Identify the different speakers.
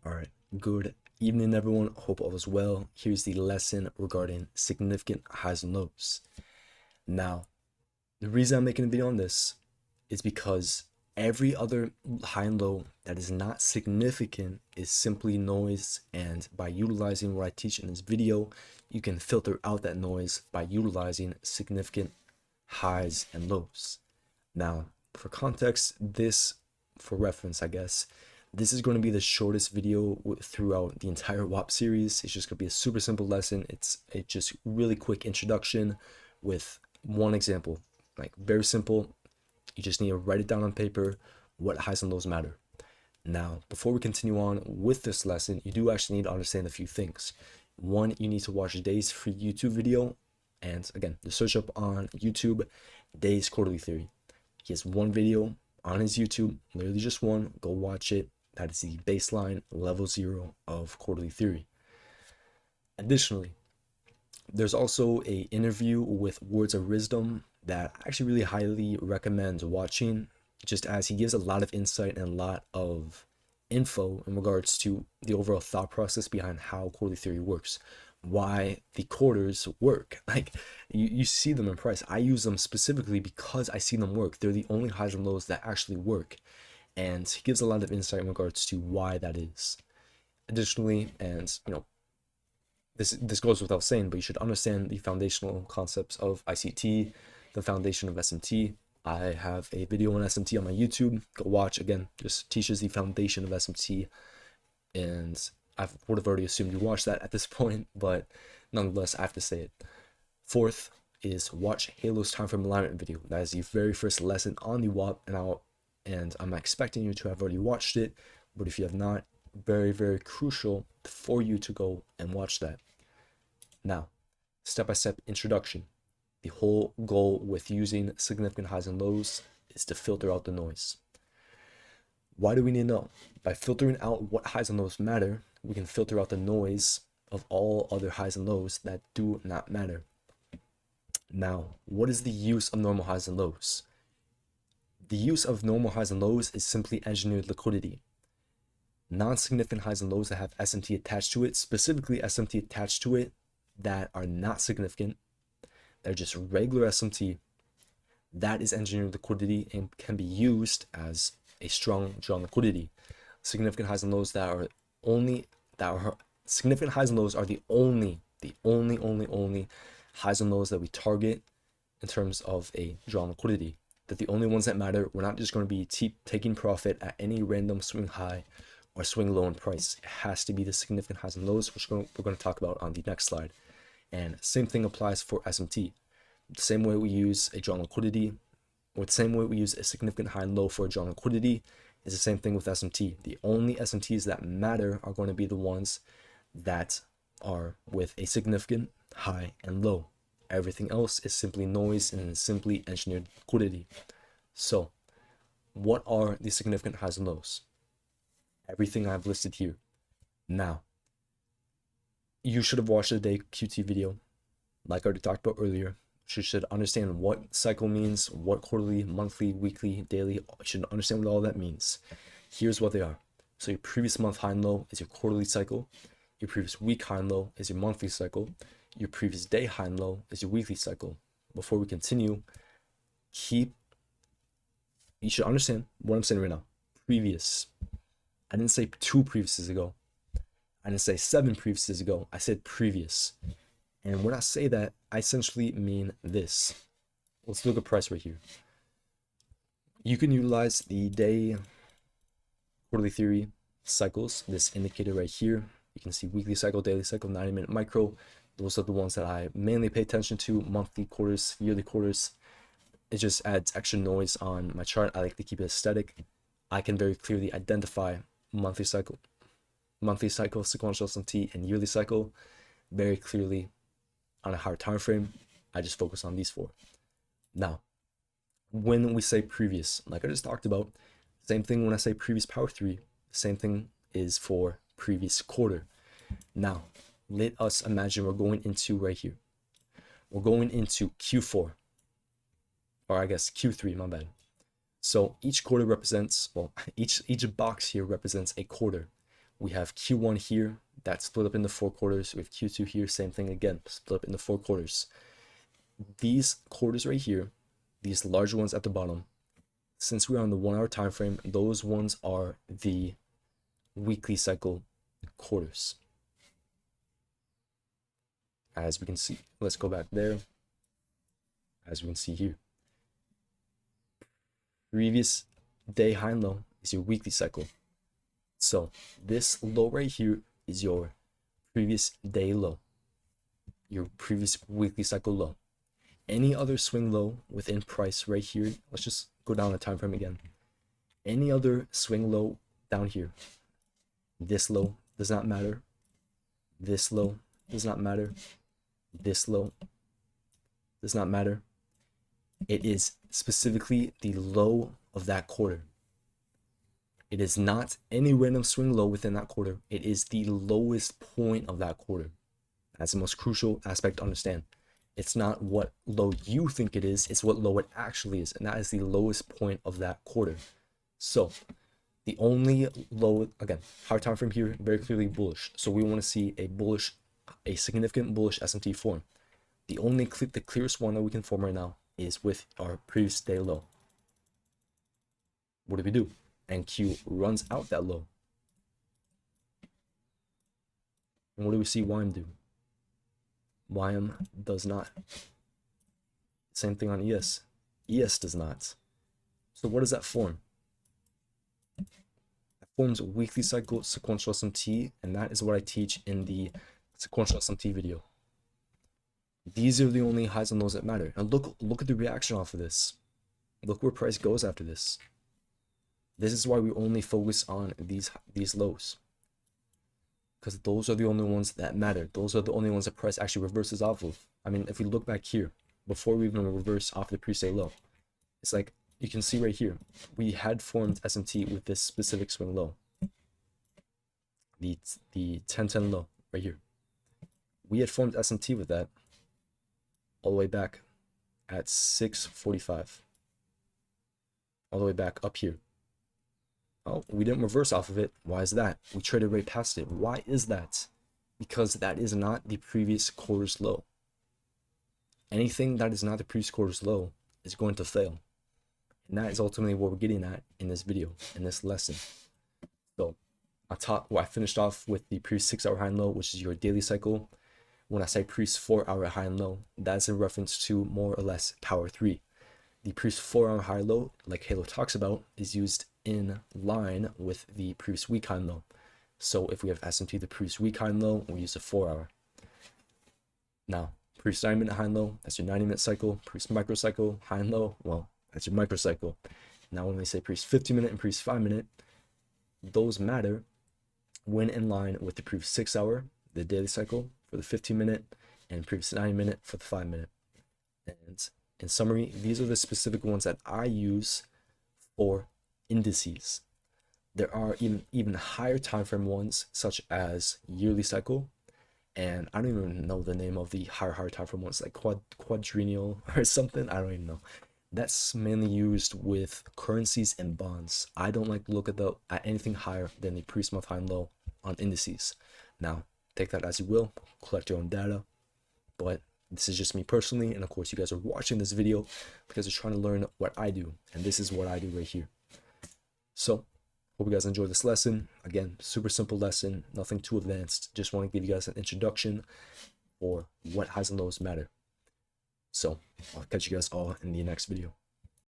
Speaker 1: All right, good evening, everyone. Hope all is well. Here's the lesson regarding significant highs and lows. Now, the reason I'm making a video on this is because every other high and low that is not significant is simply noise, and by utilizing what I teach in this video, you can filter out that noise by utilizing significant highs and lows. Now, for context, for reference, I guess, this is going to be the shortest video throughout the entire WAP series. It's just going to be a super simple lesson. It's just really quick introduction with one example, like very simple. You just need to write it down on paper, what highs and lows matter. Now, before we continue on with this lesson, you do actually need to understand a few things. One, you need to watch Dave's free YouTube video. And again, just search up on YouTube, Dave's Quarterly Theory. He has one video on his YouTube, literally just one. Go watch it. That is the baseline level 0 of quarterly theory. Additionally, there's also an interview with Words of Wisdom that I actually really highly recommend watching, just as he gives a lot of insight and a lot of info in regards to the overall thought process behind how quarterly theory works, why the quarters work. Like you see them in price. I use them specifically because I see them work. They're the only highs and lows that actually work. And he gives a lot of insight in regards to why that is. Additionally, and this goes without saying, but you should understand the foundational concepts of ICT, the foundation of SMT. I have a video on SMT on my YouTube. Go watch. Again, just teaches the foundation of SMT, and I would have already assumed you watched that at this point, but nonetheless, I have to say it. Fourth is watch Halo's time frame alignment video. That is the very first lesson on the WAP, and I'm expecting you to have already watched it, but if you have not, very, very crucial for you to go and watch that. Now, step-by-step introduction. The whole goal with using significant highs and lows is to filter out the noise. Why do we need to know? By filtering out what highs and lows matter, we can filter out the noise of all other highs and lows that do not matter. Now, what is the use of normal highs and lows? The use of normal highs and lows is simply engineered liquidity. Non-significant highs and lows that have SMT attached to it, specifically SMT attached to it, that are not significant, they're just regular SMT, that is engineered liquidity and can be used as a strong drawn liquidity. Significant highs and lows significant highs and lows are the only highs and lows that we target in terms of a drawn liquidity. That the only ones that matter. We're not just going to be taking profit at any random swing high or swing low in price. It has to be the significant highs and lows, which we're going to talk about on the next slide. And same thing applies for SMT. The same way we use a drawn liquidity, or the same way we use a significant high and low for a drawn liquidity, is the same thing with SMT. The only SMTs that matter are going to be the ones that are with a significant high and low. Everything else is simply noise and simply engineered liquidity. So, what are the significant highs and lows? Everything I've listed here. Now, you should have watched the day QT video, like I already talked about earlier. You should understand what cycle means, what quarterly, monthly, weekly, daily. You should understand what all that means. Here's what they are. So your previous month high and low is your quarterly cycle. Your previous week high and low is your monthly cycle. Your previous day high and low is your weekly cycle. Before we continue, you should understand what I'm saying right now. Previous. I didn't say 2 previouses ago. I didn't say 7 previouses ago. I said previous. And when I say that, I essentially mean this. Let's look at price right here. You can utilize the day quarterly theory cycles, this indicator right here. You can see weekly cycle, daily cycle, 90-minute micro. Those are the ones that I mainly pay attention to. Monthly quarters, yearly quarters. It just adds extra noise on my chart. I like to keep it aesthetic. I can very clearly identify monthly cycle, sequential SMT, and yearly cycle very clearly on a higher time frame. I just focus on these 4. Now, when we say previous, like I just talked about, same thing when I say previous power 3, same thing is for previous quarter. Now, let us imagine we're going into right here. We're going into Q4, or I guess Q3, my bad. So each quarter represents, well, each box here represents a quarter. we have Q1 here, that's split up into 4 quarters. We have Q2 here, same thing again, split up into 4 quarters. These quarters right here, these large ones at the bottom, since we're on the 1 hour time frame, those ones are the weekly cycle quarters. As we can see, let's go back there. As we can see here, previous day high and low is your weekly cycle. So this low right here is your previous day low, your previous weekly cycle low. Any other swing low within price right here, let's just go down the time frame again. Any other swing low down here, this low does not matter, this low does not matter, this low does not matter. It is specifically the low of that quarter. It is not any random swing low within that quarter. It is the lowest point of that quarter. That's the most crucial aspect to understand. It's not what low you think it is, it's what low it actually is, and that is the lowest point of that quarter. So the only low, again, higher time frame here, very clearly bullish. So we want to see a significant bullish SMT form. The clearest one that we can form right now is with our previous day low. What do we do? NQ runs out that low. And what do we see YM do? YM does not. Same thing on ES. ES does not. So what does that form? That forms a weekly cycle sequential SMT, and that is what I teach in the sequential SMT video. These are the only highs and lows that matter. And look at the reaction off of this. Look where price goes after this. This is why we only focus on these lows, because those are the only ones that matter. Those are the only ones that price actually reverses off of. I mean, if we look back here, before we even reverse off the pre-day low, it's like you can see right here, we had formed SMT with this specific swing low, the 1010 low right here. We had formed SMT with that all the way back at 6:45, all the way back up here. Oh, we didn't reverse off of it. Why is that? We traded right past it. Why is that? Because that is not the previous quarter's low. Anything that is not the previous quarter's low is going to fail. And that is ultimately what we're getting at in this video, in this lesson. So I finished off with the previous 6 hour high and low, which is your daily cycle. When I say previous 4 hour high and low, that's in reference to more or less power 3. The previous 4 hour high low, like Halo talks about, is used in line with the previous week high and low. So if we have SMT the previous week high and low, we use a 4 hour. Now, previous 90 minute high and low, that's your 90 minute cycle. Previous microcycle high and low, well, that's your microcycle. Now when we say previous 50 minute and previous 5 minute, those matter when in line with the previous 6 hour, the daily cycle for the 15 minute, and previous 90 minute for the 5 minute. And in summary, these are the specific ones that I use for indices. There are even higher time frame ones, such as yearly cycle, and I don't even know the name of the higher time frame ones, like quadrennial or something. I don't even know. That's mainly used with currencies and bonds. I don't like to look at anything higher than the previous month high and low on indices. Now, take that as you will, collect your own data, but this is just me personally, and of course you guys are watching this video because you're trying to learn what I do, and this is what I do right here. So, hope you guys enjoy this lesson. Again, super simple lesson, nothing too advanced. Just want to give you guys an introduction for what highs and lows matter. So, I'll catch you guys all in the next video.